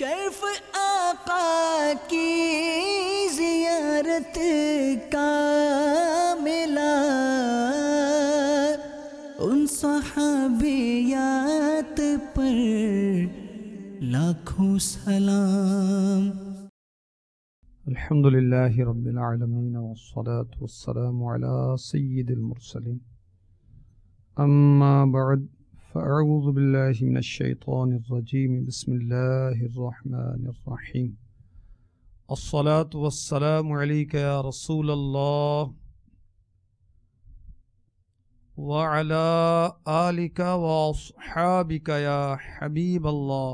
شرف آقا کی زیارت کا ملا، ان صحابیات پر لاکھوں سلام۔ الحمدللہ رب العالمین والصلاة والسلام علی سید المرسلین، اما بعد فاعوذ باللہ من الشیطان الرجیم، بسم اللہ الرحمن الرحیم۔ الصلاة والسلام علیک یا رسول اللہ وعلی آلک واصحابک یا حبیب اللہ۔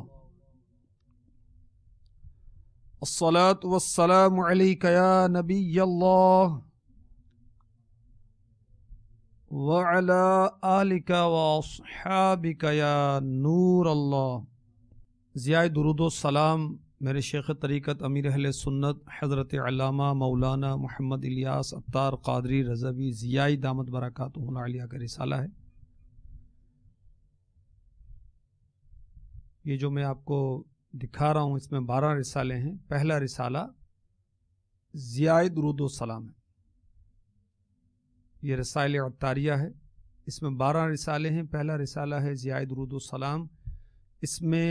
الصلاة والسلام علیک یا نبی اللہ وعلی آلک واصحابک یا نور اللہ۔ ضیاء درود و سلام میرے شیخ طریقت امیر اہل سنت حضرت علامہ مولانا محمد الیاس عطار قادری رضوی ضیاء دامت برکاتہ العالیہ کا رسالہ ہے۔ یہ جو میں آپ کو دکھا رہا ہوں اس میں 12 رسالے ہیں۔ پہلا رسالہ ضیاء درود و سلام ہے، یہ رسائل عطاریہ ہے، اس میں 12 رسالے ہیں۔ پہلا رسالہ ہے ضیاء درود و سلام، اس میں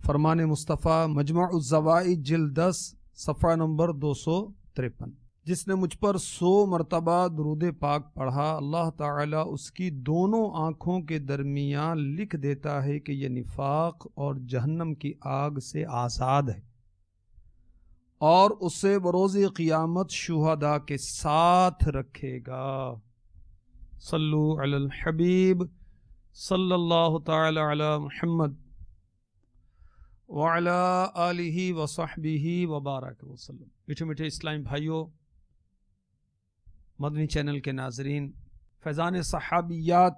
فرمان مصطفیٰ مجمع الزوائد جلد 10 صفحہ نمبر 253۔ جس نے مجھ پر 100 مرتبہ درود پاک پڑھا، اللہ تعالیٰ اس کی دونوں آنکھوں کے درمیان لکھ دیتا ہے کہ یہ نفاق اور جہنم کی آگ سے آزاد ہے، اور اسے بروز قیامت شہداء کے ساتھ رکھے گا۔ صلو علی الحبیب صلی اللہ تعالی علی محمد وعلی آلہ وصحبہ وبارک وسلم۔ میٹھے میٹھے اسلامی بھائیوں، مدنی چینل کے ناظرین، فیضان صحابیات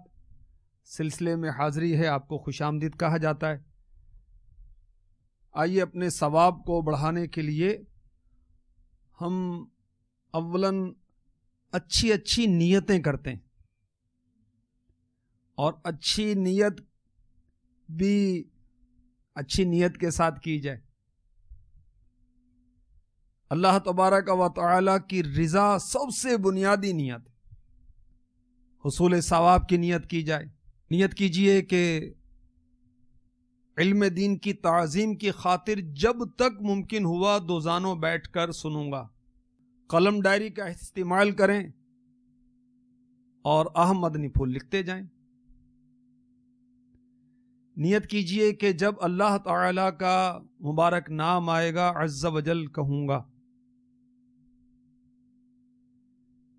سلسلے میں حاضری ہے، آپ کو خوش آمدید کہا جاتا ہے۔ آئیے اپنے ثواب کو بڑھانے کے لیے ہم اولاً اچھی نیتیں کرتے ہیں، اور اچھی نیت بھی اچھی نیت کے ساتھ کی جائے۔ اللہ تبارک و تعالی کی رضا سب سے بنیادی نیت، حصول ثواب کی نیت کی جائے۔ نیت کیجئے کہ علم دین کی تعظیم کی خاطر جب تک ممکن ہوا دوزانوں بیٹھ کر سنوں گا۔ قلم ڈائری کا استعمال کریں اور مدنی پھول لکھتے جائیں۔ نیت کیجئے کہ جب اللہ تعالی کا مبارک نام آئے گا عز و جل کہوں گا۔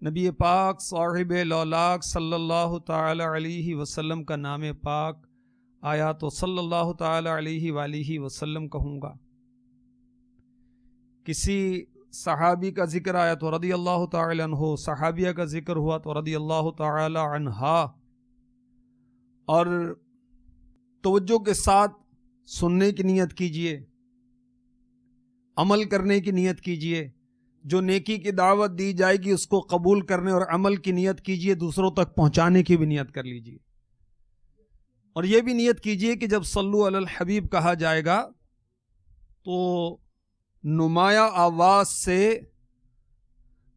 نبی پاک صاحب لولاک صلی اللہ تعالی علیہ وسلم کا نام پاک آیا تو صلی اللہ تعالی علیہ وآلہ وسلم کہوں گا۔ کسی صحابی کا ذکر آیا تو رضی اللہ تعالی عنہ، صحابیہ کا ذکر ہوا تو رضی اللہ تعالی عنہا۔ اور توجہ کے ساتھ سننے کی نیت کیجئے، عمل کرنے کی نیت کیجئے، جو نیکی کی دعوت دی جائے گی اس کو قبول کرنے اور عمل کی نیت کیجئے، دوسروں تک پہنچانے کی بھی نیت کر لیجئے۔ اور یہ بھی نیت کیجئے کہ جب صلو علی الحبیب کہا جائے گا تو نمایاں آواز سے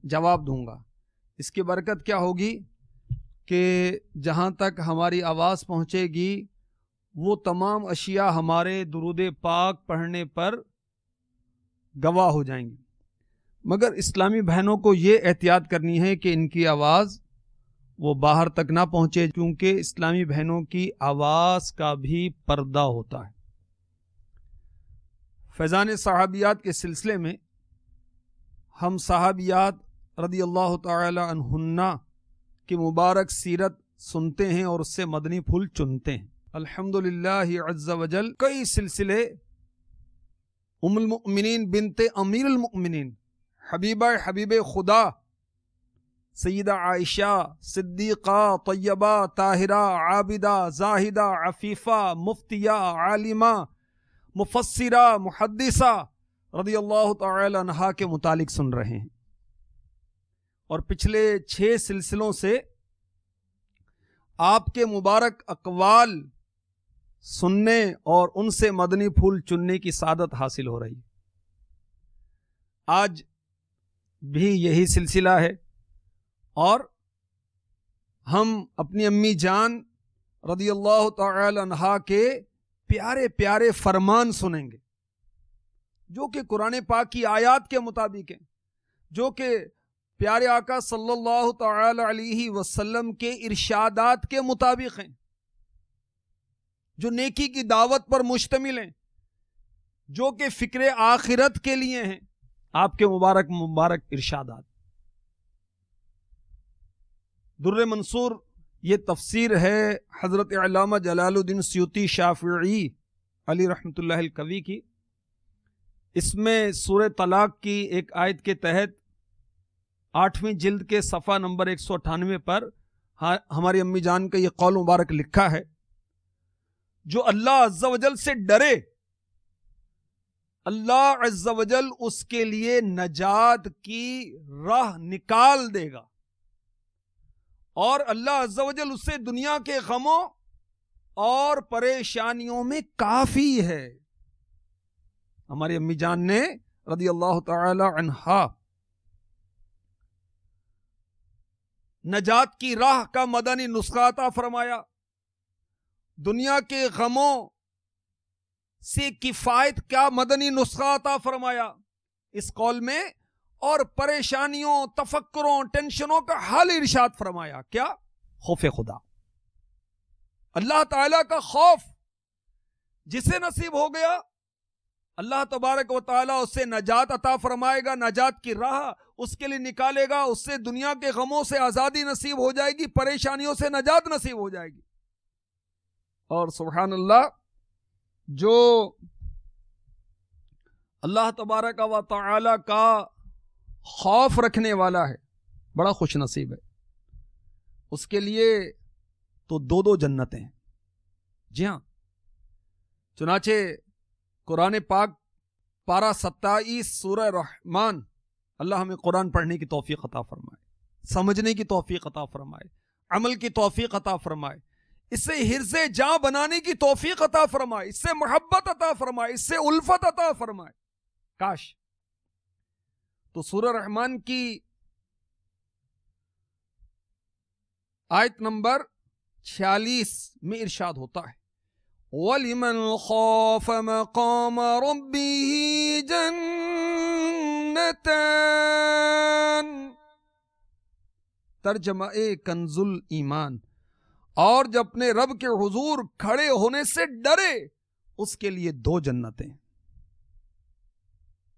جواب دوں گا۔ اس کی برکت کیا ہوگی کہ جہاں تک ہماری آواز پہنچے گی وہ تمام اشیاء ہمارے درود پاک پڑھنے پر گواہ ہو جائیں گی۔ مگر اسلامی بہنوں کو یہ احتیاط کرنی ہے کہ ان کی آواز وہ باہر تک نہ پہنچے، کیونکہ اسلامی بہنوں کی آواز کا بھی پردہ ہوتا ہے۔ فیضان صحابیات کے سلسلے میں ہم صحابیات رضی اللہ تعالی عنہن کی مبارک سیرت سنتے ہیں اور اس سے مدنی پھول چنتے ہیں۔ الحمدللہ عز و جل کئی سلسلے ام المؤمنین بنت امیر المؤمنین حبیب خدا سیدہ عائشہ صدیقہ طیبہ طاہرہ عابدہ زاہدہ عفیفہ مفتیہ عالمہ مفسرہ محدثہ رضی اللہ تعالی عنہا کے متعلق سن رہے ہیں، اور پچھلے 6 سلسلوں سے آپ کے مبارک اقوال سننے اور ان سے مدنی پھول چننے کی سعادت حاصل ہو رہی ہے۔ آج بھی یہی سلسلہ ہے، اور ہم اپنی امی جان رضی اللہ تعالی عنہا کے پیارے پیارے فرمان سنیں گے، جو کہ قرآن پاک کی آیات کے مطابق ہیں، جو کہ پیارے آقا صلی اللہ تعالی علیہ وسلم کے ارشادات کے مطابق ہیں، جو نیکی کی دعوت پر مشتمل ہیں، جو کہ فکر آخرت کے لیے ہیں۔ آپ کے مبارک ارشادات۔ در منصور یہ تفسیر ہے حضرت علامہ جلال الدین سیوطی شافعی علی رحمۃ اللہ القوی کی۔ اس میں سورہ طلاق کی ایک آیت کے تحت 8ویں جلد کے صفحہ نمبر 198 پر ہماری امی جان کا یہ قول مبارک لکھا ہے، جو اللہ عز و جل سے ڈرے، اللہ عز و جل اس کے لیے نجات کی راہ نکال دے گا، اور اللہ عز و جل اسے دنیا کے غموں اور پریشانیوں میں کافی ہے۔ ہماری امی جان نے رضی اللہ تعالی عنہا نجات کی راہ کا مدنی نسخہ عطا فرمایا، دنیا کے غموں سے کفایت کا مدنی نسخہ عطا فرمایا اس قول میں، اور پریشانیوں، تفکروں، ٹینشنوں کا حل ارشاد فرمایا۔ کیا؟ خوف خدا، اللہ تعالیٰ کا خوف جسے نصیب ہو گیا، اللہ تبارک و تعالیٰ اس سے نجات عطا فرمائے گا، نجات کی راہ اس کے لیے نکالے گا، اس سے دنیا کے غموں سے آزادی نصیب ہو جائے گی، پریشانیوں سے نجات نصیب ہو جائے گی۔ اور سبحان اللہ، جو اللہ تبارک و تعالی کا خوف رکھنے والا ہے بڑا خوش نصیب ہے، اس کے لیے تو دو جنتیں ہیں۔ جی ہاں، چنانچہ قرآن پاک پارہ 27 سورہ رحمان، اللہ ہمیں قرآن پڑھنے کی توفیق عطا فرمائے، سمجھنے کی توفیق عطا فرمائے، عمل کی توفیق عطا فرمائے، اس سے حرز جاں بنانے کی توفیق عطا فرمائے، اس سے محبت عطا فرمائے، اس سے الفت عطا فرمائے۔ کاش۔ تو سورہ رحمان کی آیت نمبر 46 میں ارشاد ہوتا ہے، وَلِمَنْ خَافَ مَقَامَ رَبِّهِ جَنَّتَانِ، ترجمہ کنز الایمان، اور جب اپنے رب کے حضور کھڑے ہونے سے ڈرے اس کے لیے 2 جنتیں۔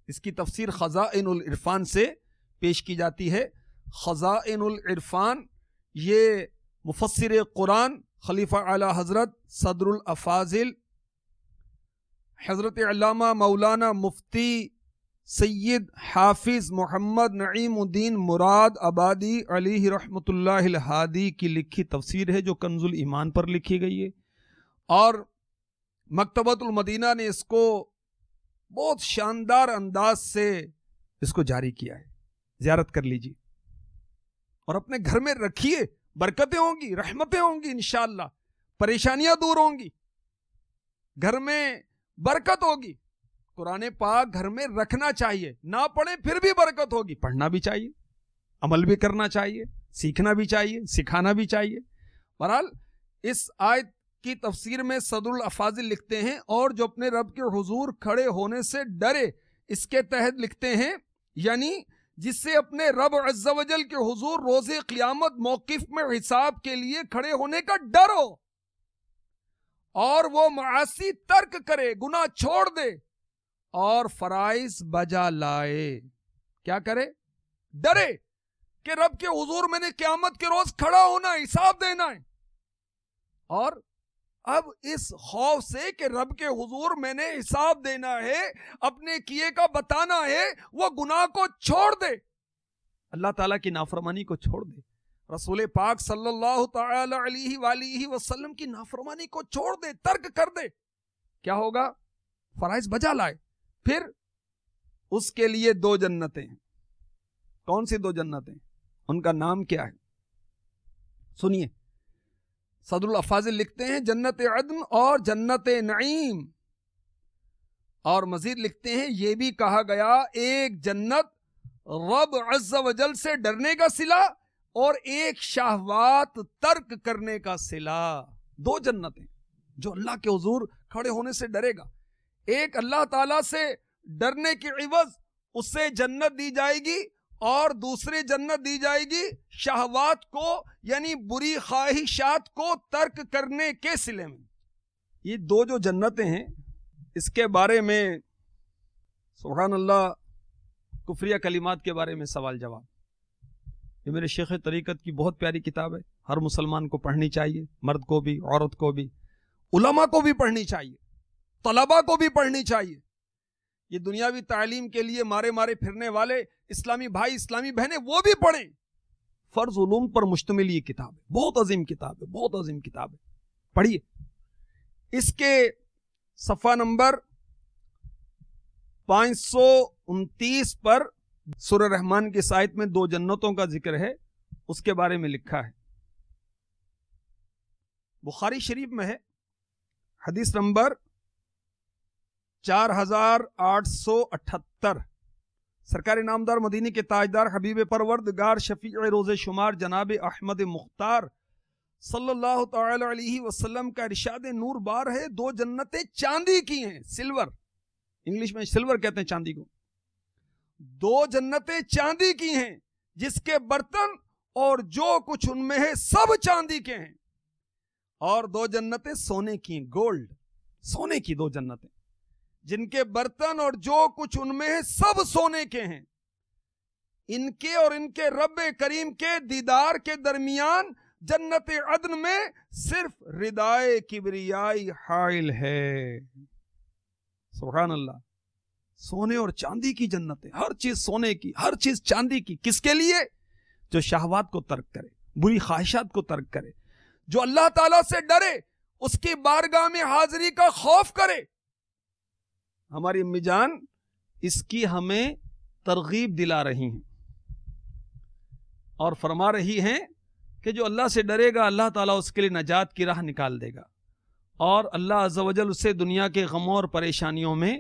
اس کی تفسیر خزائن العرفان سے پیش کی جاتی ہے۔ خزائن العرفان یہ مفسر قرآن خلیفہ اعلی حضرت صدر الافاضل حضرت علامہ مولانا مفتی سید حافظ محمد نعیم الدین مراد آبادی علیہ رحمۃ اللہ الہادی کی لکھی تفسیر ہے، جو کنز الایمان پر لکھی گئی ہے، اور مکتبۃ المدینہ نے اس کو بہت شاندار انداز سے اس کو جاری کیا ہے۔ زیارت کر لیجیے اور اپنے گھر میں رکھیے، برکتیں ہوں گی، رحمتیں ہوں گی انشاءاللہ، پریشانیاں دور ہوں گی، گھر میں برکت ہوگی۔ قرآن پاک گھر میں رکھنا چاہیے، نہ پڑھیں پھر بھی برکت ہوگی، پڑھنا بھی چاہیے، عمل بھی کرنا چاہیے، سیکھنا بھی چاہیے، سکھانا بھی چاہیے۔ بہرحال اس آیت کی تفسیر میں صدر الافاضل لکھتے ہیں، اور جو اپنے رب کے حضور کھڑے ہونے سے ڈرے، اس کے تحت لکھتے ہیں یعنی جس سے اپنے رب عز و جل کے حضور روز قیامت موقف میں حساب کے لیے کھڑے ہونے کا ڈر ہو، اور وہ معاصی ترک کرے، گناہ چھوڑ دے اور فرائض بجا لائے۔ کیا کرے؟ ڈرے کہ رب کے حضور میں نے قیامت کے روز کھڑا ہونا ہے، حساب دینا ہے، اور اب اس خوف سے کہ رب کے حضور میں نے حساب دینا ہے، اپنے کیے کا بتانا ہے، وہ گناہ کو چھوڑ دے، اللہ تعالیٰ کی نافرمانی کو چھوڑ دے، رسول پاک صلی اللہ تعالی علیہ وآلہ وسلم کی نافرمانی کو چھوڑ دے، ترک کر دے، کیا ہوگا؟ فرائض بجا لائے، پھر اس کے لیے 2 جنتیں ہیں۔ کون سی 2 جنتیں؟ ان کا نام کیا ہے؟ سنیے، صدر الافاضل لکھتے ہیں جنت عدن اور جنت نعیم، اور مزید لکھتے ہیں یہ بھی کہا گیا ایک جنت رب عز و جل سے ڈرنے کا صلہ اور ایک شہوات ترک کرنے کا صلہ. دو جنتیں جو اللہ کے حضور کھڑے ہونے سے ڈرے گا. ایک اللہ تعالیٰ سے ڈرنے کے عوض اس سے جنت دی جائے گی، اور دوسری جنت دی جائے گی شہوات کو یعنی بری خواہشات کو ترک کرنے کے صلے میں. یہ دو جو جنتیں ہیں اس کے بارے میں سبحان اللہ کفریہ کلمات کے بارے میں سوال جواب. یہ میرے شیخ طریقت کی بہت پیاری کتاب ہے، ہر مسلمان کو پڑھنی چاہیے، مرد کو بھی، عورت کو بھی، علماء کو بھی پڑھنی چاہیے، طلباء کو بھی پڑھنی چاہیے. یہ دنیاوی تعلیم کے لیے مارے مارے پھرنے والے اسلامی بھائی اسلامی بہنیں وہ بھی پڑھیں. فرض علوم پر مشتمل یہ کتاب ہے، بہت عظیم کتاب ہے، بہت عظیم کتاب ہے، پڑھیے. اس کے صفحہ نمبر 529 پر سورہ رحمان کی اس آیت میں دو جنتوں کا ذکر ہے، اس کے بارے میں لکھا ہے. بخاری شریف میں ہے، حدیث نمبر 4878. سرکار نامدار مدینے کے تاجدار حبیب پروردگار شفیع روز شمار جناب احمد مختار صلی اللہ تعالی علیہ وسلم کا ارشاد نور بار ہے دو جنتیں چاندی کی ہیں، سلور، انگلش میں سلور کہتے ہیں چاندی کو. دو جنتیں چاندی کی ہیں جس کے برتن اور جو کچھ ان میں ہے سب چاندی کے ہیں، اور دو جنتیں سونے کی ہیں، گولڈ، سونے کی دو جنتیں جن کے برتن اور جو کچھ ان میں ہے سب سونے کے ہیں. ان کے اور ان کے رب کریم کے دیدار کے درمیان جنت عدن میں صرف ردائے کبریائی حائل ہے. سبحان اللہ. سونے اور چاندی کی جنتیں، ہر چیز سونے کی، ہر چیز چاندی کی. کس کے لیے؟ جو شہوات کو ترک کرے، بری خواہشات کو ترک کرے، جو اللہ تعالیٰ سے ڈرے، اس کی بارگاہ میں حاضری کا خوف کرے. ہماری امی جان اس کی ہمیں ترغیب دلا رہی ہیں اور فرما رہی ہیں کہ جو اللہ سے ڈرے گا اللہ تعالیٰ اس کے لیے نجات کی راہ نکال دے گا، اور اللہ عز و جل اسے دنیا کے غموں اور پریشانیوں میں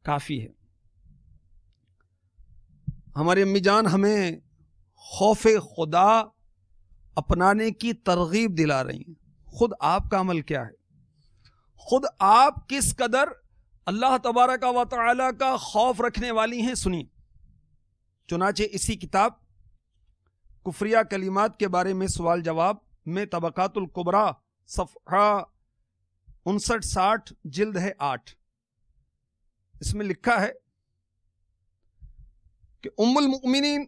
کافی ہے. ہماری امی جان ہمیں خوف خدا اپنانے کی ترغیب دلا رہی ہیں. خود آپ کا عمل کیا ہے؟ خود آپ کس قدر اللہ تبارک و تعالی کا خوف رکھنے والی ہیں؟ سنیے. چنانچہ اسی کتاب کفریہ کلمات کے بارے میں سوال جواب میں طبقات الکبریٰ صفحہ 59-60 جلد ہے 8، اس میں لکھا ہے کہ ام المؤمنین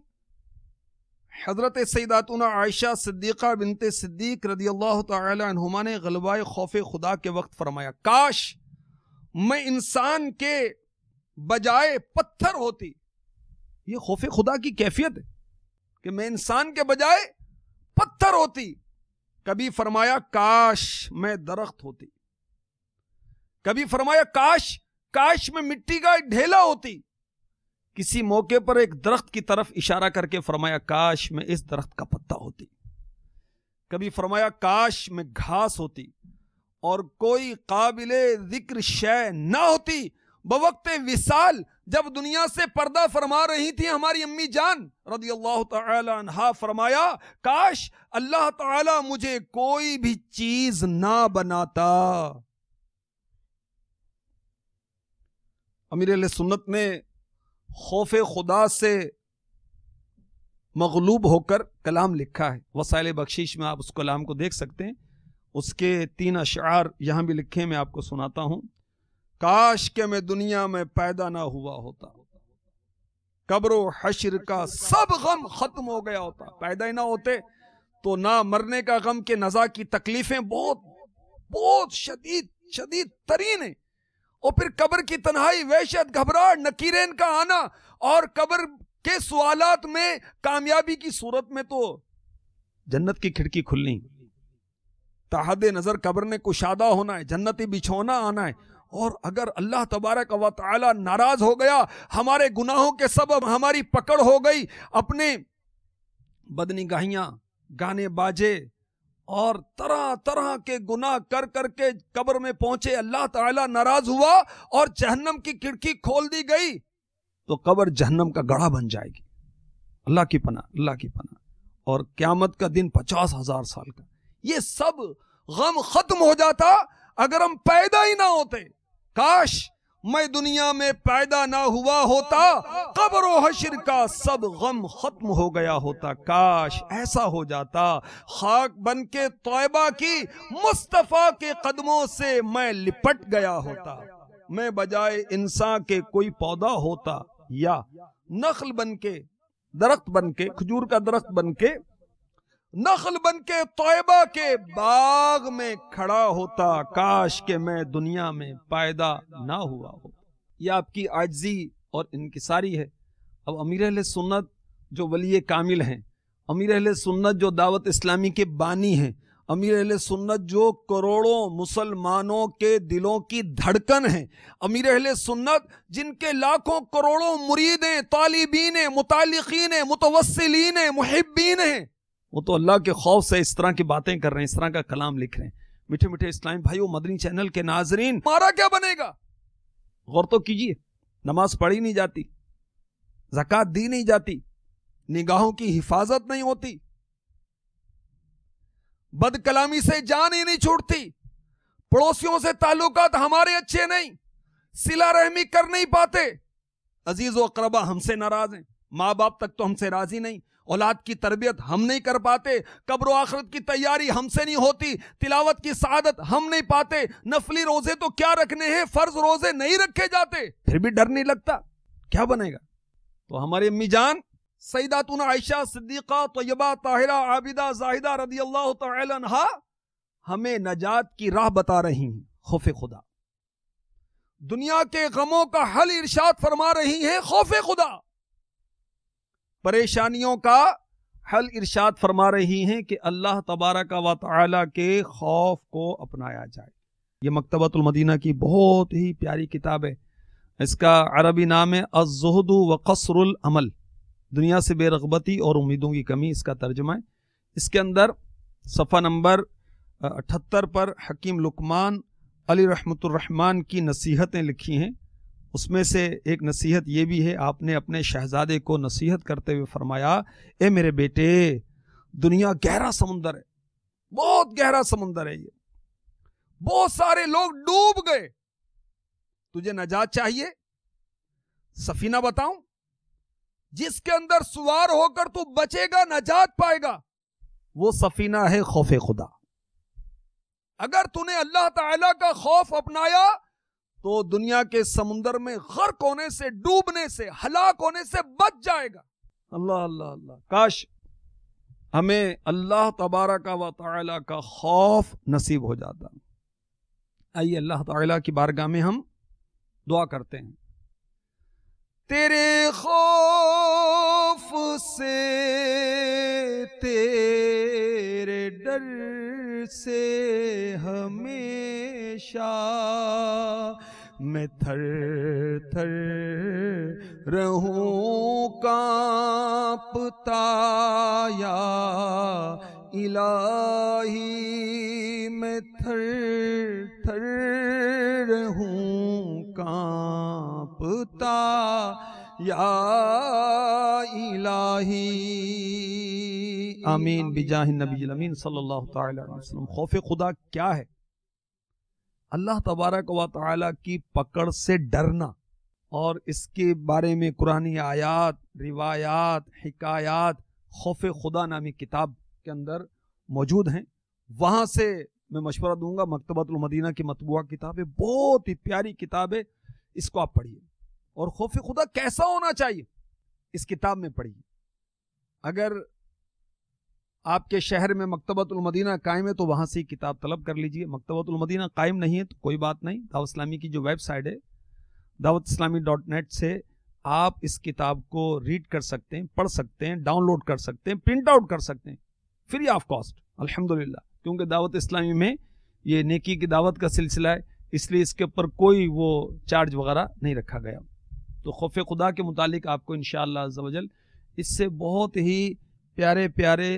حضرت سیداتنا عائشہ صدیقہ بنت صدیق رضی اللہ تعالی عنہما نے غلبہ خوف خدا کے وقت فرمایا، کاش میں انسان کے بجائے پتھر ہوتی. یہ خوف خدا کی کیفیت ہے کہ میں انسان کے بجائے پتھر ہوتی. کبھی فرمایا کاش میں درخت ہوتی، کبھی فرمایا کاش میں مٹی کا ایک ڈھیلا ہوتی. کسی موقع پر ایک درخت کی طرف اشارہ کر کے فرمایا کاش میں اس درخت کا پتا ہوتی. کبھی فرمایا کاش میں گھاس ہوتی اور کوئی قابل ذکر شے نہ ہوتی. بوقت وصال جب دنیا سے پردہ فرما رہی تھی ہماری امی جان رضی اللہ تعالی عنہا، فرمایا کاش اللہ تعالی مجھے کوئی بھی چیز نہ بناتا. امیر اہل سنت نے خوف خدا سے مغلوب ہو کر کلام لکھا ہے. وسائل بخشش میں آپ اس کلام کو دیکھ سکتے ہیں. اس کے 3 اشعار یہاں بھی لکھے، میں آپ کو سناتا ہوں. کاش کہ میں دنیا میں پیدا نہ ہوا ہوتا، قبر و حشر کا سب غم ختم ہو گیا ہوتا. پیدا ہی نہ ہوتے تو نہ مرنے کا غم کے نزا کی تکلیفیں بہت شدید ترین ہیں، اور پھر قبر کی تنہائی، وحشت، گھبراہٹ، نکیرین کا آنا، اور قبر کے سوالات میں کامیابی کی صورت میں تو جنت کی کھڑکی کھلنی، تحد نظر قبر نے کشادہ ہونا ہے، جنتی بچھونا آنا ہے. اور اگر اللہ تبارک و تعالی ناراض ہو گیا، ہمارے گناہوں کے سبب ہماری پکڑ ہو گئی اپنے بدنگاہیاں، گانے باجے اور طرح طرح کے گناہ کر کر کے قبر میں پہنچے، اللہ تعالیٰ ناراض ہوا اور جہنم کی کھڑکی کھول دی گئی تو قبر جہنم کا گڑھا بن جائے گی۔ اللہ کی پناہ، اللہ کی پناہ۔ اور قیامت کا دن 50,000 سال کا۔ یہ سب غم ختم ہو جاتا اگر ہم پیدا ہی نہ ہوتے۔ کاش میں دنیا میں پیدا نہ ہوا ہوتا، قبر و حشر کا سب غم ختم ہو گیا ہوتا۔ کاش ایسا ہو جاتا، خاک بن کے طیبہ کی مصطفیٰ کے قدموں سے میں لپٹ گیا ہوتا، میں بجائے انسان کے کوئی پودا ہوتا، یا نخل بن کے، درخت بن کے، کھجور کا درخت بن کے، نخل بن کے طیبہ کے باغ میں کھڑا ہوتا۔ کاش کہ میں دنیا میں پیدا نہ ہوا ہو۔ یہ آپ کی عاجزی اور انکساری ہے۔ اب امیر اہل سنت جو ولی کامل ہیں، امیر اہل سنت جو دعوت اسلامی کے بانی ہیں، امیر اہل سنت جو کروڑوں مسلمانوں کے دلوں کی دھڑکن ہیں، امیر اہل سنت جن کے لاکھوں کروڑوں مریدیں، طالبین، متعلقین، متوسلین، محبین ہیں، وہ تو اللہ کے خوف سے اس طرح کی باتیں کر رہے ہیں، اس طرح کا کلام لکھ رہے ہیں۔ میٹھے میٹھے اسلامی بھائیو، مدنی چینل کے ناظرین، ہمارا کیا بنے گا؟ غور تو کیجئے، نماز پڑھی نہیں جاتی، زکوٰۃ دی نہیں جاتی، نگاہوں کی حفاظت نہیں ہوتی، بد کلامی سے جان ہی نہیں چھوٹتی، پڑوسیوں سے تعلقات ہمارے اچھے نہیں، صلہ رحمی کر نہیں پاتے، عزیز و اقربا ہم سے ناراض ہیں، ماں باپ تک تو ہم سے راضی نہیں، اولاد کی تربیت ہم نہیں کر پاتے، قبر و آخرت کی تیاری ہم سے نہیں ہوتی، تلاوت کی سعادت ہم نہیں پاتے، نفلی روزے تو کیا رکھنے ہیں، فرض روزے نہیں رکھے جاتے، پھر بھی ڈر نہیں لگتا، کیا بنے گا؟ تو ہماری امی جان سیداتنا عائشہ صدیقہ طیبہ طاہرہ عابدہ زاہدہ رضی اللہ تعالی عنہا ہمیں نجات کی راہ بتا رہی ہیں، خوف خدا، دنیا کے غموں کا حل ارشاد فرما رہی ہیں، خوف خدا، پریشانیوں کا حل ارشاد فرما رہی ہیں کہ اللہ تبارک و تعالی کے خوف کو اپنایا جائے۔ یہ مکتبۃ المدینہ کی بہت ہی پیاری کتاب ہے، اس کا عربی نام ہے الزہد و قصر العمل، دنیا سے بے رغبتی اور امیدوں کی کمی، اس کا ترجمہ ہے۔ اس کے اندر صفحہ نمبر 78 پر حکیم لقمان علی رحمت الرحمن کی نصیحتیں لکھی ہیں، اس میں سے ایک نصیحت یہ بھی ہے، آپ نے اپنے شہزادے کو نصیحت کرتے ہوئے فرمایا، اے میرے بیٹے، دنیا گہرا سمندر ہے، بہت گہرا سمندر ہے، یہ بہت سارے لوگ ڈوب گئے، تجھے نجات چاہیے؟ سفینہ بتاؤں جس کے اندر سوار ہو کر تو بچے گا، نجات پائے گا، وہ سفینہ ہے خوف خدا۔ اگر تو نے اللہ تعالی کا خوف اپنایا تو دنیا کے سمندر میں غرق ہونے سے، ڈوبنے سے، ہلاک ہونے سے بچ جائے گا۔ اللہ اللہ اللہ، کاش ہمیں اللہ تبارک و تعالی کا خوف نصیب ہو جاتا۔ آئیے اللہ تعالی کی بارگاہ میں ہم دعا کرتے ہیں۔ تیرے خوف سے، تیرے ڈر سے ہمیشہ میں تھر تھر رہوں کانپتا، یا الہی میں تھر تھر رہوں کانپتا، یا الہی۔ آمین بجاہ النبی الامین صلی اللہ تعالی علیہ وسلم۔ خوف خدا کیا ہے؟ اللہ تبارک و تعالی کی پکڑ سے ڈرنا، اور اس کے بارے میں قرآنی آیات، روایات، حکایات خوف خدا نامی کتاب کے اندر موجود ہیں۔ وہاں سے میں مشورہ دوں گا، مکتبۃ المدینہ کی مطبوعہ کتاب ہے، بہت ہی پیاری کتاب ہے، اس کو آپ پڑھیے۔ اور خوف خدا کیسا ہونا چاہیے اس کتاب میں پڑھیے۔ اگر آپ کے شہر میں مکتبۃ المدینہ قائم ہے تو وہاں سے کتاب طلب کر لیجئے۔ مکتبۃ المدینہ قائم نہیں ہے تو کوئی بات نہیں، دعوت اسلامی کی جو ویب سائٹ ہے dawatIslami.net سے آپ اس کتاب کو ریڈ کر سکتے ہیں، پڑھ سکتے ہیں، ڈاؤن لوڈ کر سکتے ہیں، پرنٹ آؤٹ کر سکتے ہیں، فری آف کاسٹ الحمدللہ، کیونکہ دعوت اسلامی میں یہ نیکی کی دعوت کا سلسلہ ہے، اس لیے اس کے اوپر کوئی وہ چارج وغیرہ نہیں رکھا گیا۔ تو خوف خدا کے متعلق آپ کو انشاءاللہ عز و جل اس سے بہت ہی پیارے پیارے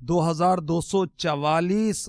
2244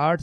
8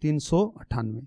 398।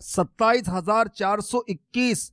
27421,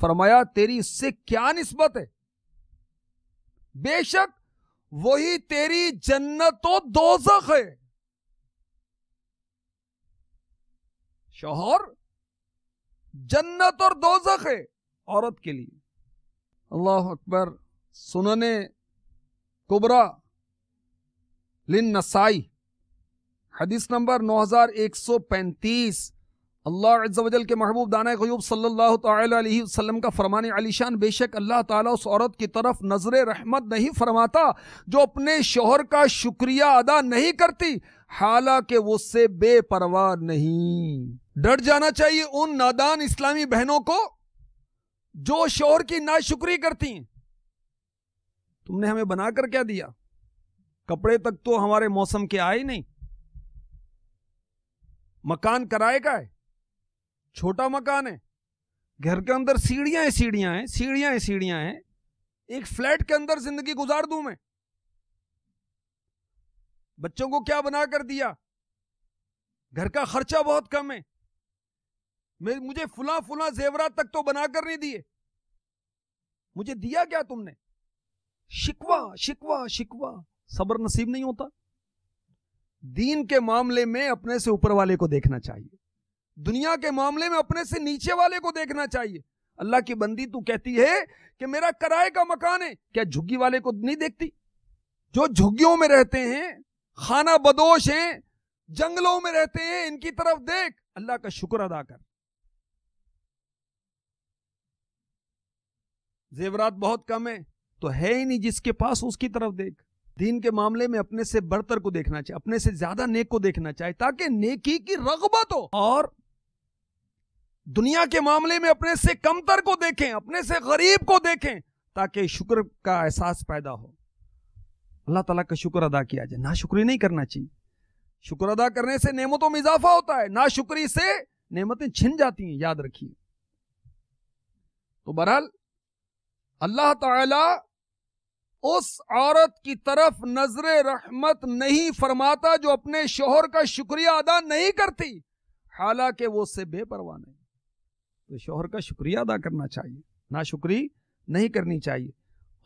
فرمایا تیری اس سے کیا نسبت ہے؟ بے شک وہی تیری جنت و دوزخ ہے. شوہر جنت اور دوزخ ہے عورت کے لیے. اللہ اکبر. سنن کبرا للنسائی حدیث نمبر 9135. اللہ عز و جل کے محبوب دانہ غیوب صلی اللہ تعالی علیہ وسلم کا فرمان علی شان، بے شک اللہ تعالیٰ اس عورت کی طرف نظر رحمت نہیں فرماتا جو اپنے شوہر کا شکریہ ادا نہیں کرتی حالانکہ وہ اس سے بے پرواہ نہیں. ڈر جانا چاہیے ان نادان اسلامی بہنوں کو جو شوہر کی ناشکری کرتی ہیں. تم نے ہمیں بنا کر کیا دیا؟ کپڑے تک تو ہمارے موسم کے آئے نہیں. مکان کرائے کا ہے، چھوٹا مکان ہے، گھر کے اندر سیڑھیاں ہیں. ایک فلیٹ کے اندر زندگی گزار دوں میں. بچوں کو کیا بنا کر دیا؟ گھر کا خرچہ بہت کم ہے، مجھے فلاں زیورات تک تو بنا کر نہیں دیے. مجھے دیا کیا تم نے؟ شکوہ. صبر نصیب نہیں ہوتا. دین کے معاملے میں اپنے سے اوپر والے کو دیکھنا چاہیے، دنیا کے معاملے میں اپنے سے نیچے والے کو دیکھنا چاہیے. اللہ کی بندی تو کہتی ہے کہ میرا کرائے کا مکان ہے، کیا جھگی والے کو نہیں دیکھتی؟ جو جھگیوں میں رہتے ہیں، خانہ بدوش ہیں، جنگلوں میں رہتے ہیں، ان کی طرف دیکھ، اللہ کا شکر ادا کر. زیورات بہت کم ہیں تو ہے ہی نہیں جس کے پاس، اس کی طرف دیکھ. دین کے معاملے میں اپنے سے برتر کو دیکھنا چاہیے، اپنے سے زیادہ نیک کو دیکھنا چاہیے تاکہ نیکی کی رغبت ہو. اور دنیا کے معاملے میں اپنے سے کمتر کو دیکھیں، اپنے سے غریب کو دیکھیں تاکہ شکر کا احساس پیدا ہو. اللہ تعالیٰ کا شکر ادا کیا جائے. ناشکری نہیں کرنا چاہیے. شکر ادا کرنے سے نعمتوں میں اضافہ ہوتا ہے، ناشکری سے نعمتیں چھن جاتی ہیں، یاد رکھیے. تو بہرحال اللہ تعالی اس عورت کی طرف نظر رحمت نہیں فرماتا جو اپنے شوہر کا شکریہ ادا نہیں کرتی حالانکہ وہ اس سے بے پرواہ نہیں. تو شوہر کا شکریہ ادا کرنا چاہیے، ناشکری نہیں کرنی چاہیے.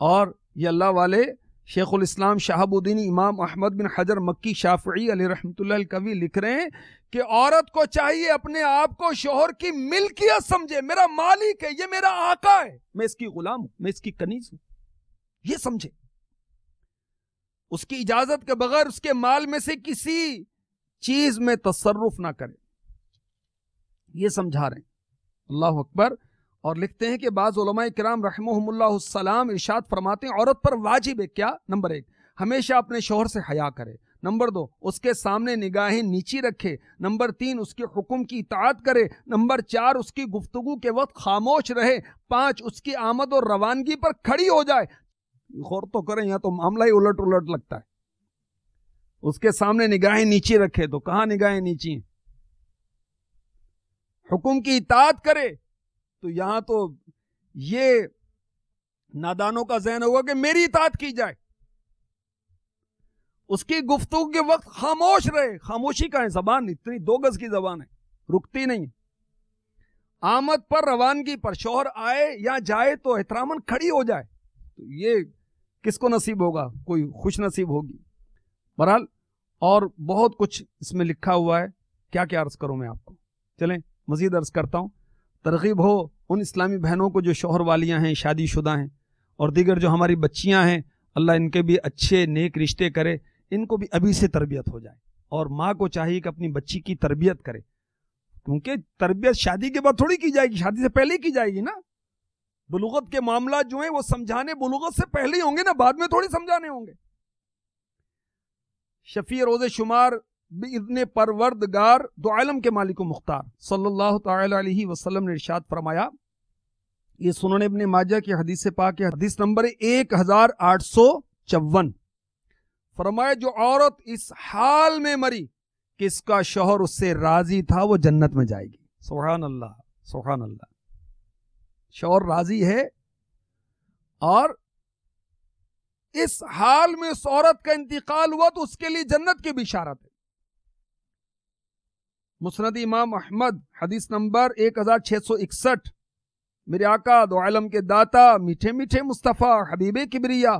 اور یہ اللہ والے شیخ الاسلام شہاب الدین امام احمد بن حجر مکی شافعی علیہ رحمۃ اللہ الکوی لکھ رہے ہیں کہ عورت کو چاہیے اپنے آپ کو شوہر کی ملکیت سمجھے. میرا مالک ہے، یہ میرا آقا ہے، میں اس کی غلام ہوں، میں اس کی کنیز ہوں، یہ سمجھے. اس کی اجازت کے بغیر اس کے مال میں سے کسی چیز میں تصرف نہ کرے، یہ سمجھا رہے ہیں. اللہ اکبر. اور لکھتے ہیں کہ بعض علماء کرام رحمہم اللہ السلام ارشاد فرماتے ہیں عورت پر واجب ہے کیا؟ نمبر 1 ہمیشہ اپنے شوہر سے حیا کرے. نمبر 2 اس کے سامنے نگاہیں نیچی رکھے. نمبر 3 اس کے حکم کی اطاعت کرے. نمبر 4 اس کی گفتگو کے وقت خاموش رہے. 5 اس کی آمد اور روانگی پر کھڑی ہو جائے. غور تو کریں، یا تو معاملہ ہی الٹ لگتا ہے. اس کے سامنے نگاہیں نیچی رکھے، تو کہاں نگاہیں نیچی ہیں؟ حکم کی اطاعت کرے، تو یہاں تو یہ نادانوں کا ذہن ہوگا کہ میری اطاعت کی جائے. اس کی گفتگو کے وقت خاموش رہے. خاموشی کا ہے، زبان اتنی 2 گز کی زبان ہے، رکتی نہیں. آمد پر روانگی پر شوہر آئے یا جائے تو احتراماً کھڑی ہو جائے. تو یہ کس کو نصیب ہوگا؟ کوئی خوش نصیب ہوگی. بہرحال اور بہت کچھ اس میں لکھا ہوا ہے، کیا کیا عرض کروں میں آپ کو. چلیں مزید عرض کرتا ہوں. ترغیب ہو ان اسلامی بہنوں کو جو شوہر والیاں ہیں، شادی شدہ ہیں، اور دیگر جو ہماری بچیاں ہیں، اللہ ان کے بھی اچھے نیک رشتے کرے. ان کو بھی ابھی سے تربیت ہو جائے. اور ماں کو چاہیے کہ اپنی بچی کی تربیت کرے، کیونکہ تربیت شادی کے بعد تھوڑی کی جائے گی، شادی سے پہلے ہی کی جائے گی نا. بلوغت کے معاملات جو ہیں وہ سمجھانے بلوغت سے پہلے ہی ہوں گے نا، بعد میں تھوڑی سمجھانے ہوں گے. شفیع روز شمار بِإِذْنِ پروردگار دو عالم کے مالک و مختار صلی اللہ تعالی علیہ وسلم نے ارشاد فرمایا، یہ سنن ابن ماجہ کی حدیث سے پاک ہے، حدیث نمبر 1854. فرمایا جو عورت اس حال میں مری کہ اس کا شوہر اس سے راضی تھا وہ جنت میں جائے گی. سبحان اللہ، سبحان اللہ. شوہر راضی ہے اور اس حال میں اس عورت کا انتقال ہوا تو اس کے لیے جنت کی بشارت ہے. مسند امام احمد حدیث نمبر 1661 میرے آقا دو عالم کے داتا میٹھے میٹھے مصطفیٰ حبیب کبریا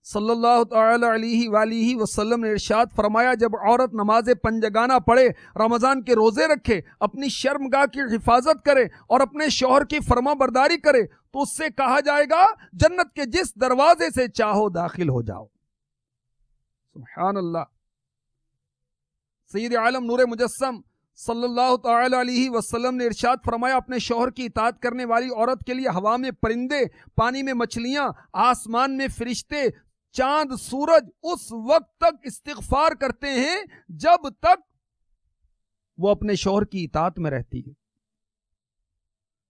صلی اللہ تعالی علیہ وآلہ وسلم نے ارشاد فرمایا، جب عورت نماز پنجگانہ پڑھے، رمضان کے روزے رکھے، اپنی شرمگاہ کی حفاظت کرے اور اپنے شوہر کی فرما برداری کرے تو اس سے کہا جائے گا جنت کے جس دروازے سے چاہو داخل ہو جاؤ۔ سبحان اللہ۔ سید عالم نور مجسم صلی اللہ تعالی علیہ وسلم نے ارشاد فرمایا، اپنے شوہر کی اطاعت کرنے والی عورت کے لیے ہوا میں پرندے، پانی میں مچھلیاں، آسمان میں فرشتے، چاند سورج اس وقت تک استغفار کرتے ہیں جب تک وہ اپنے شوہر کی اطاعت میں رہتی ہے۔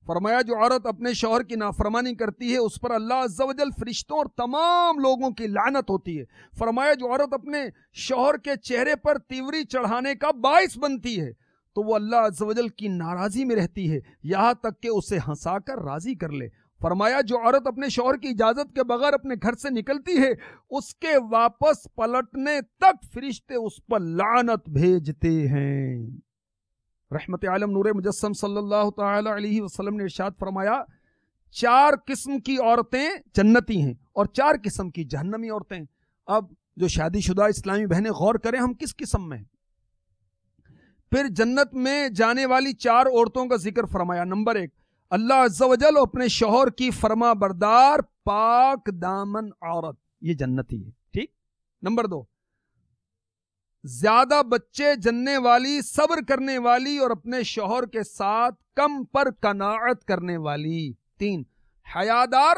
فرمایا جو عورت اپنے شوہر کی نافرمانی کرتی ہے اس پر اللہ عز و جل فرشتوں اور تمام لوگوں کی لعنت ہوتی ہے۔ فرمایا جو عورت اپنے شوہر کے چہرے پر تیوری چڑھانے کا باعث بنتی ہے تو وہ اللہ عز و جل کی ناراضی میں رہتی ہے یہاں تک کہ اسے ہنسا کر راضی کر لے۔ فرمایا جو عورت اپنے شوہر کی اجازت کے بغیر اپنے گھر سے نکلتی ہے اس کے واپس پلٹنے تک فرشتے اس پر لعنت بھیجتے ہیں۔ رحمت عالم نور مجسم صلی اللہ تعالی علیہ وسلم نے ارشاد فرمایا، 4 قسم کی عورتیں جنتی ہیں اور 4 قسم کی جہنمی عورتیں۔ اب جو شادی شدہ اسلامی بہنیں غور کریں ہم کس قسم میں ہیں۔ پھر جنت میں جانے والی 4 عورتوں کا ذکر فرمایا۔ نمبر 1، اللہ عز و جل اپنے شوہر کی فرما بردار پاک دامن عورت، یہ جنتی ہے، ٹھیک۔ نمبر 2، زیادہ بچے جننے والی، صبر کرنے والی اور اپنے شوہر کے ساتھ کم پر قناعت کرنے والی۔ 3، حیادار،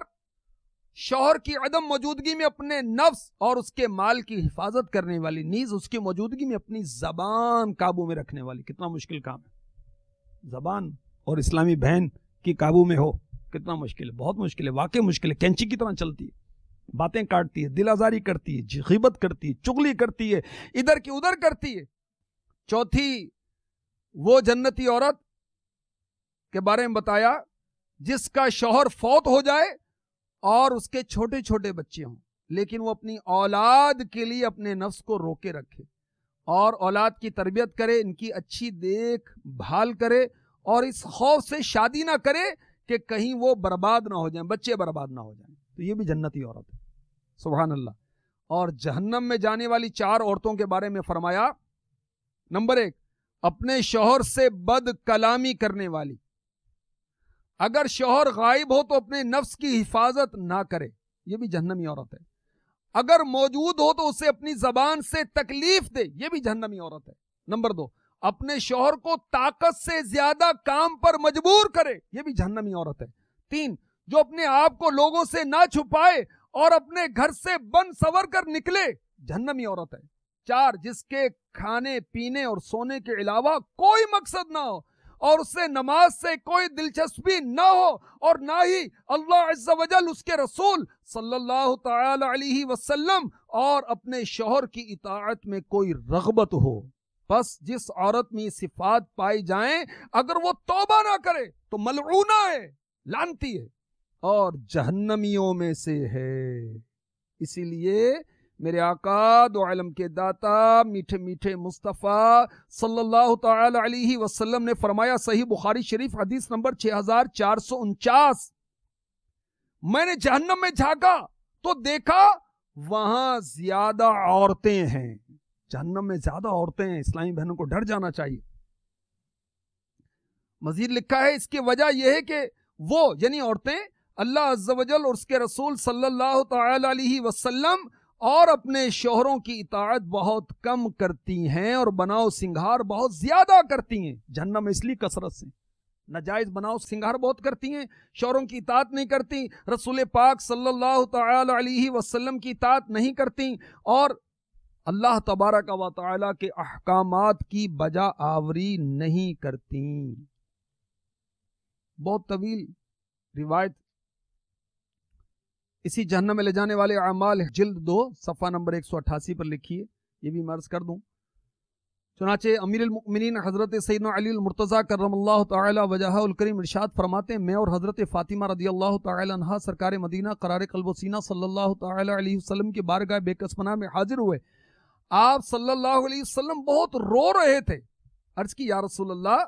شوہر کی عدم موجودگی میں اپنے نفس اور اس کے مال کی حفاظت کرنے والی، نیز اس کی موجودگی میں اپنی زبان قابو میں رکھنے والی۔ کتنا مشکل کام ہے، زبان اور اسلامی بہن کی قابو میں ہو، کتنا مشکل ہے، بہت مشکل ہے، واقعی مشکل ہے۔ کینچی کی طرح چلتی ہے، باتیں کاٹتی ہے، دل آزاری کرتی ہے، غیبت کرتی ہے، چغلی کرتی ہے، ادھر کی ادھر کرتی ہے۔ 4تھی وہ جنتی عورت کے بارے میں بتایا جس کا شوہر فوت ہو جائے اور اس کے چھوٹے چھوٹے بچے ہوں لیکن وہ اپنی اولاد کے لیے اپنے نفس کو روکے رکھے اور اولاد کی تربیت کرے، ان کی اچھی دیکھ بھال کرے اور اس خوف سے شادی نہ کرے کہ کہیں وہ برباد نہ ہو جائیں، بچے برباد نہ ہو جائیں، تو یہ بھی جنتی عورت ہے۔ سبحان اللہ۔ اور جہنم میں جانے والی 4 عورتوں کے بارے میں فرمایا، نمبر 1، اپنے شوہر سے بد کلامی کرنے والی، اگر شوہر غائب ہو تو اپنے نفس کی حفاظت نہ کرے، یہ بھی جہنمی عورت ہے۔ اگر موجود ہو تو اسے اپنی زبان سے تکلیف دے، یہ بھی جہنمی عورت ہے۔ نمبر 2، اپنے شوہر کو طاقت سے زیادہ کام پر مجبور کرے، یہ بھی جہنمی عورت ہے۔ 3، جو اپنے آپ کو لوگوں سے نہ چھپائے اور اپنے گھر سے بن سور کر نکلے، جہنمی عورت ہے۔ 4، جس کے کھانے پینے اور سونے کے علاوہ کوئی مقصد نہ ہو اور اسے نماز سے کوئی دلچسپی نہ ہو اور نہ ہی اللہ عز و جل اس کے رسول صلی اللہ تعالی علیہ وسلم اور اپنے شوہر کی اطاعت میں کوئی رغبت ہو۔ بس جس عورت میں یہ صفات پائی جائیں اگر وہ توبہ نہ کرے تو ملعونہ ہے، لعنتی ہے اور جہنمیوں میں سے ہے۔ اسی لیے میرے آقا دو عالم کے داتا میٹھے میٹھے مصطفیٰ صلی اللہ تعالی علیہ وسلم نے فرمایا، صحیح بخاری شریف حدیث نمبر 6449، میں نے جہنم میں جھانکا تو دیکھا وہاں زیادہ عورتیں ہیں، جہنم میں زیادہ عورتیں ہیں، اسلامی بہنوں کو ڈر جانا چاہیے۔ مزید لکھا ہے اس کی وجہ یہ ہے کہ وہ یعنی عورتیں اللہ عز و جل اور اس کے رسول صلی اللہ تعالی علیہ وسلم اور اپنے شوہروں کی اطاعت بہت کم کرتی ہیں اور بناؤ سنگھار بہت زیادہ کرتی ہیں۔ جہنم اس لیے کثرت سے ناجائز بناؤ سنگھار بہت کرتی ہیں، شوہروں کی اطاعت نہیں کرتی، رسول پاک صلی اللہ تعالی علیہ وسلم کی اطاعت نہیں کرتی اور اللہ تبارک و تعالی کے احکامات کی بجا آوری نہیں کرتی۔ بہت طویل روایت اسی جہنم میں لے جانے والے اعمال جلد 2 صفحہ نمبر 188 پر لکھی ہے، یہ بھی میں عرض کر دوں۔ چنانچہ امیر المؤمنین حضرت سیدنا علی المرتضیٰ کرم اللہ تعالی وجہہ الکریم ارشاد فرماتے ہیں، میں اور حضرت فاطمہ رضی اللہ تعالی عنہا سرکار مدینہ قرار قلب و سینہ صلی اللہ تعالی علیہ وسلم کی بارگاہ بے کس پناہ میں حاضر ہوئے۔ آپ صلی اللہ علیہ وسلم بہت رو رہے تھے۔ عرض کی یا رسول اللہ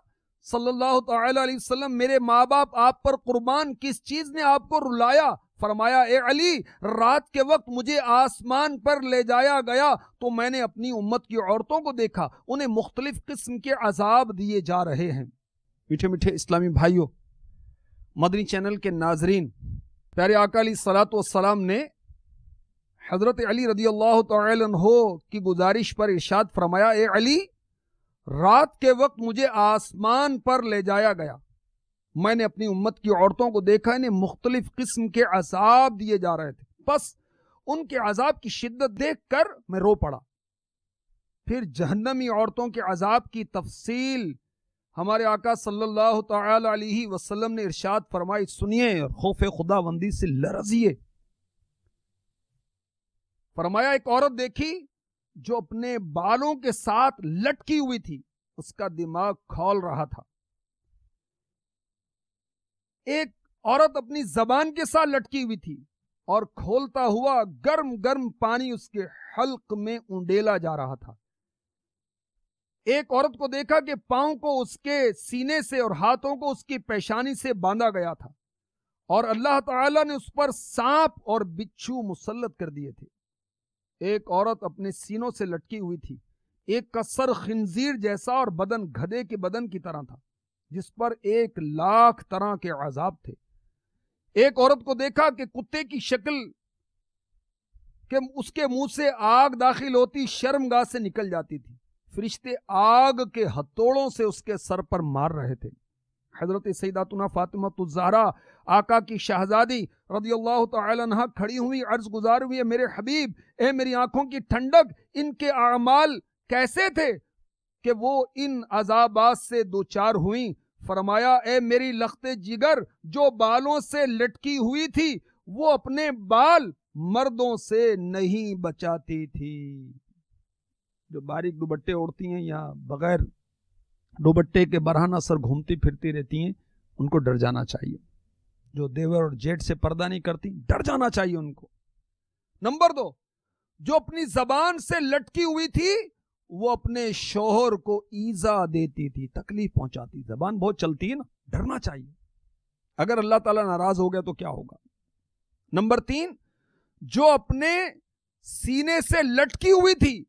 صلی اللہ تعالی علیہ وسلم میرے ماں باپ آپ پر قربان، کس چیز نے آپ کو رلایا؟ فرمایا اے علی رات کے وقت مجھے آسمان پر لے جایا گیا تو میں نے اپنی امت کی عورتوں کو دیکھا، انہیں مختلف قسم کے عذاب دیے جا رہے ہیں۔ میٹھے میٹھے اسلامی بھائیوں، مدنی چینل کے ناظرین، پیارے آقا علیہ الصلوۃ والسلام نے حضرت علی رضی اللہ تعالی عنہ کی گزارش پر ارشاد فرمایا اے علی رات کے وقت مجھے آسمان پر لے جایا گیا، میں نے اپنی امت کی عورتوں کو دیکھا، انہیں مختلف قسم کے عذاب دیے جا رہے تھے، بس ان کے عذاب کی شدت دیکھ کر میں رو پڑا۔ پھر جہنمی عورتوں کے عذاب کی تفصیل ہمارے آقا صلی اللہ تعالی علیہ وسلم نے ارشاد فرمائی، سنیے اور خوف خداوندی سے لرزیے۔ فرمایا ایک عورت دیکھی جو اپنے بالوں کے ساتھ لٹکی ہوئی تھی، اس کا دماغ کھول رہا تھا۔ ایک عورت اپنی زبان کے ساتھ لٹکی ہوئی تھی اور کھولتا ہوا گرم گرم پانی اس کے حلق میں انڈیلا جا رہا تھا۔ ایک عورت کو دیکھا کہ پاؤں کو اس کے سینے سے اور ہاتھوں کو اس کی پیشانی سے باندھا گیا تھا اور اللہ تعالیٰ نے اس پر سانپ اور بچھو مسلط کر دیے تھے۔ ایک عورت اپنے سینوں سے لٹکی ہوئی تھی، ایک کا سر خنزیر جیسا اور بدن گدھے کے بدن کی طرح تھا جس پر 1,00,000 طرح کے عذاب تھے۔ ایک عورت کو دیکھا کہ کتے کی شکل کہ اس کے منہ سے آگ داخل ہوتی، شرمگاہ سے نکل جاتی تھی، فرشتے آگ کے ہتھوڑوں سے اس کے سر پر مار رہے تھے۔ حضرت سیداتنا فاطمہ الزہرا آقا کی شہزادی رضی اللہ تعالی عنہ کھڑی ہوئی عرض گزار ہوئی، میرے حبیب اے میری آنکھوں کی ٹھنڈک، ان کے اعمال کیسے تھے کہ وہ ان عذابات سے دوچار ہوئیں؟ فرمایا اے میری لخت جگر، جو بالوں سے لٹکی ہوئی تھی وہ اپنے بال مردوں سے نہیں بچاتی تھی۔ جو باریک دوپٹے اوڑھتی ہیں یا بغیر دوپٹے کے برہنہ سر گھومتی پھرتی رہتی ہیں، ان کو ڈر جانا چاہیے۔ جو دیور اور جیٹ سے پردہ نہیں کرتی، ڈر جانا چاہیے ان کو۔ نمبر 2، جو اپنی زبان سے لٹکی ہوئی تھی وہ اپنے شوہر کو ایذا دیتی تھی، تکلیف پہنچاتی۔ زبان بہت چلتی ہے نا، ڈرنا چاہیے، اگر اللہ تعالیٰ ناراض ہو گیا تو کیا ہوگا۔ نمبر 3، جو اپنے سینے سے لٹکی ہوئی تھی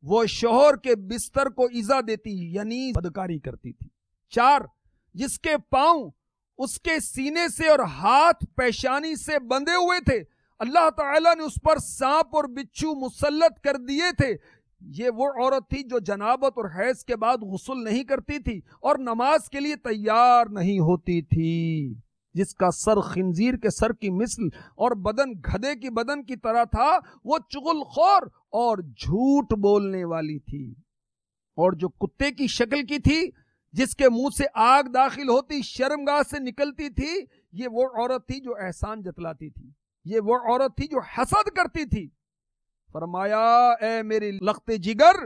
وہ شوہر کے بستر کو ایذا دیتی یعنی بدکاری کرتی تھی۔ 4، جس کے پاؤں اس کے سینے سے اور ہاتھ پیشانی سے بندھے ہوئے تھے، اللہ تعالیٰ نے اس پر سانپ اور بچھو مسلط کر دیے تھے۔ یہ وہ عورت تھی جو جنابت اور حیض کے بعد غسل نہیں کرتی تھی اور نماز کے لیے تیار نہیں ہوتی تھی، جس کا سر خنزیر کے سر کی مثل اور بدن گدھے کی بدن کی طرح تھا۔ وہ چغل خور اور جھوٹ بولنے والی تھی، اور جو کتے کی شکل کی تھی، جس کے منہ سے آگ داخل ہوتی، شرمگاہ سے نکلتی تھی۔ یہ وہ عورت تھی جو احسان جتلاتی تھی، یہ وہ عورت تھی جو حسد کرتی تھی۔ فرمایا اے میری لخت جگر،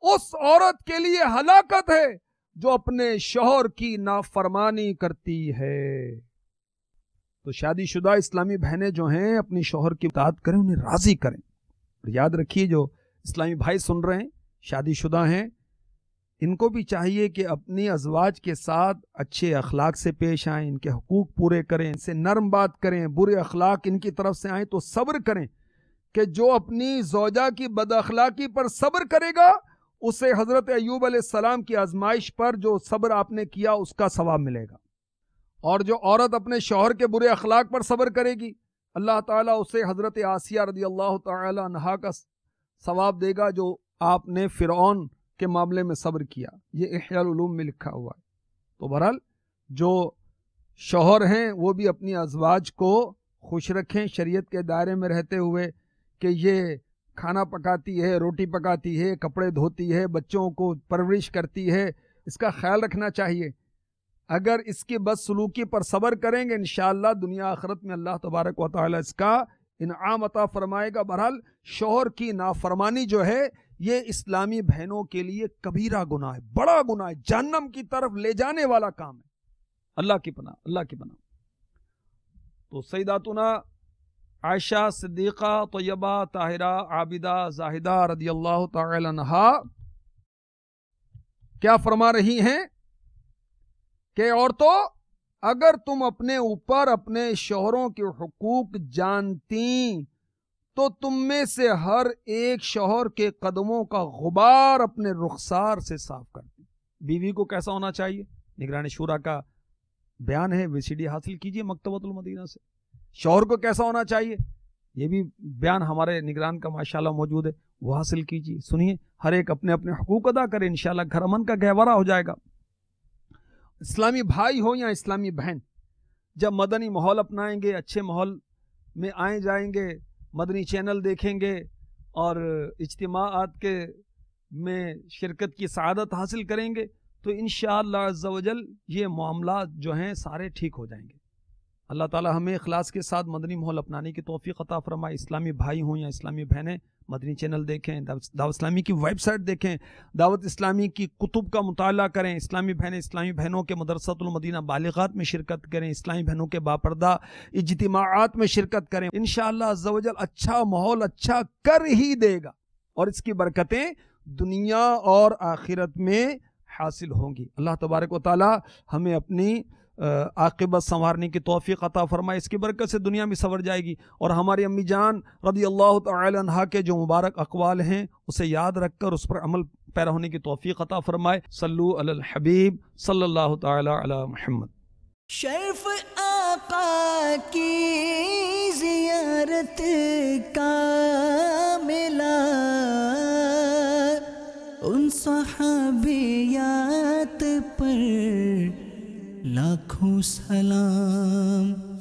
اس عورت کے لیے ہلاکت ہے جو اپنے شوہر کی نافرمانی کرتی ہے۔ تو شادی شدہ اسلامی بہنیں جو ہیں اپنی شوہر کی اطاعت کریں، انہیں راضی کریں۔ اور یاد رکھیے جو اسلامی بھائی سن رہے ہیں شادی شدہ ہیں، ان کو بھی چاہیے کہ اپنی ازواج کے ساتھ اچھے اخلاق سے پیش آئیں، ان کے حقوق پورے کریں، ان سے نرم بات کریں، برے اخلاق ان کی طرف سے آئیں تو صبر کریں، کہ جو اپنی زوجہ کی بد اخلاقی پر صبر کرے گا اسے حضرت ایوب علیہ السلام کی آزمائش پر جو صبر آپ نے کیا اس کا ثواب ملے گا، اور جو عورت اپنے شوہر کے برے اخلاق پر صبر کرے گی اللہ تعالیٰ اسے حضرت آسیہ رضی اللہ تعالی عنہا کا ثواب دے گا جو آپ نے فرعون کے معاملے میں صبر کیا۔ یہ احیاء العلوم میں لکھا ہوا ہے۔ تو بہرحال جو شوہر ہیں وہ بھی اپنی ازواج کو خوش رکھیں شریعت کے دائرے میں رہتے ہوئے، کہ یہ کھانا پکاتی ہے، روٹی پکاتی ہے، کپڑے دھوتی ہے، بچوں کو پرورش کرتی ہے، اس کا خیال رکھنا چاہیے۔ اگر اس کی بدسلوکی پر صبر کریں گے انشاءاللہ دنیا آخرت میں اللہ تبارک و تعالی اس کا انعام عطا فرمائے گا۔ بہرحال شوہر کی نافرمانی جو ہے یہ اسلامی بہنوں کے لیے کبیرہ گناہ ہے، بڑا گناہ ہے، جہنم کی طرف لے جانے والا کام ہے۔ اللہ کی پناہ، اللہ کی پناہ۔ تو سیداتنا عائشہ صدیقہ طیبہ طاہرہ عابدہ زاہدہ رضی اللہ تعالی عنہا کیا فرما رہی ہیں کہ عورتوں اگر تم اپنے اوپر اپنے شوہروں کے حقوق جانتی تو تم میں سے ہر ایک شوہر کے قدموں کا غبار اپنے رخسار سے صاف کرتی. بیوی کو کیسا ہونا چاہیے؟ نگران شورا کا بیان ہے, VCD حاصل کیجئے مکتبۃ المدینہ سے. شوہر کو کیسا ہونا چاہیے یہ بھی بیان ہمارے نگران کا ماشاءاللہ موجود ہے, وہ حاصل کیجئے, سنیے. ہر ایک اپنے اپنے حقوق ادا کرے, انشاءاللہ گھر امن کا گہوارہ ہو جائے گا. اسلامی بھائی ہو یا اسلامی بہن, جب مدنی ماحول اپنائیں گے, اچھے ماحول میں آئیں جائیں گے, مدنی چینل دیکھیں گے اور اجتماعات کے میں شرکت کی سعادت حاصل کریں گے تو انشاءاللہ عز و جل یہ معاملات جو ہیں سارے ٹھیک ہو جائیں گے. اللہ تعالی ہمیں اخلاص کے ساتھ مدنی ماحول اپنانے کی توفیق عطا فرمائے. اسلامی بھائی ہوں یا اسلامی بہنیں, مدنی چینل دیکھیں, دعوت اسلامی کی ویب سائٹ دیکھیں, دعوت اسلامی کی کتب کا مطالعہ کریں. اسلامی بہنوں کے مدرسۃ المدینہ بالغات میں شرکت کریں, اسلامی بہنوں کے باپردہ اجتماعات میں شرکت کریں. انشاءاللہ عز و جل اچھا ماحول اچھا کر ہی دے گا اور اس کی برکتیں دنیا اور آخرت میں حاصل ہوں گی. اللہ تبارک و تعالی ہمیں اپنی عاقبت سنوارنے کی توفیق عطا فرمائے. اس کی برکت سے دنیا میں سنور جائے گی اور ہماری امی جان رضی اللہ تعالی عنہا کے جو مبارک اقوال ہیں اسے یاد رکھ کر اس پر عمل پیرا ہونے کی توفیق عطا فرمائے. صلو علی الحبیب صلی اللہ تعالی علی محمد. شرف آقا کی زیارت کا ملا, ان صحابیات پر لاکھوں سلام.